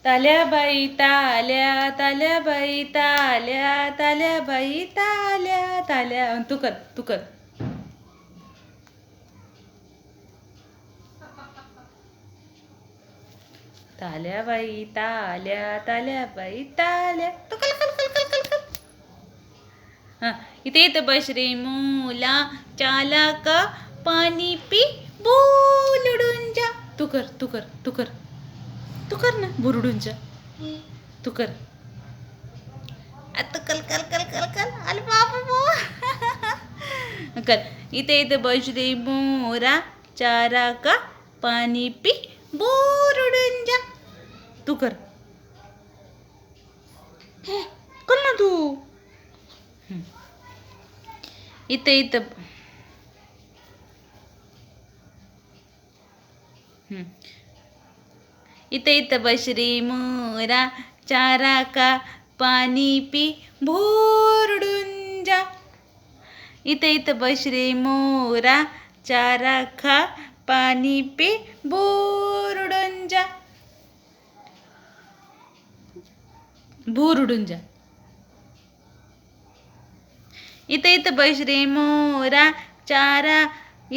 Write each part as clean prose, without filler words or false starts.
ताल्या बाई ताल्या ताल्या बाई ताल्या ताल्या बाई ताल्या ताल्या तू कर तू कर. ताल्या बाई ताल्या ताल्या बाई ताल्या तू कल कल कल कल कल कल. हां इथे इथं बस रे मुला चाला का पाणी पी बुलडून जा. तू कर तू कर तू कर तू कर ना बुरडून जा. तू कर आता कल कल कल कल कल अरे बाबा कर. इथे इथे बस रे मोरा चारा का पाणी पी बुरडून जा. तू कर कर ना तू. इथे इथं इथे इथं बशरी मोरा चारा का पाणी पी भोरडून जा. इथे इथं बशरी मोरा चारा खा पाणी पी भोरडून जा. भोरडून जा. इथे इथं बशरी मोरा चारा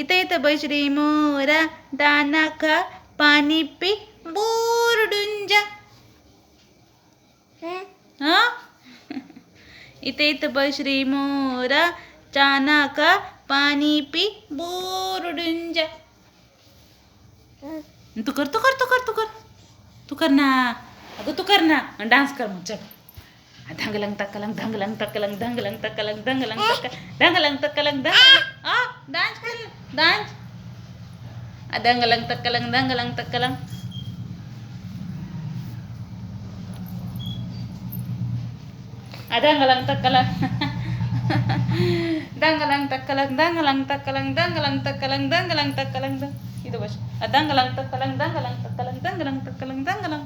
इथे इथं बशरी मोरा दाना खा पाणी पी बोरडून जा. हा इथे इथं बशरी मोरा चाना का पाणी पी बोरडून जा. तू कर तू कर तू कर तू कर तू कर ना. अगं तू कर ना डान्स कर मग चल. धंगलंग तक्कलंग धंगलंग तक्कलंग धंगलंग तक्कलंग धंगलंग तक्क धंगलंग तक्कलंग धंगलंग डान्स कर डान्स. धंगलंग तक्कलंग धंगलंग तक्कलंग. धंगलंग तक्कलंग धंगलंग तक्कलंग धंगलंग तक्कलंग धंगलंग तक्कलंग धंगलंग तक्कलंग. इथं बस धंगलंग तक्कलंग धंगलंग तक्कलंग धंगलंग तक्कलंग धंगलंग.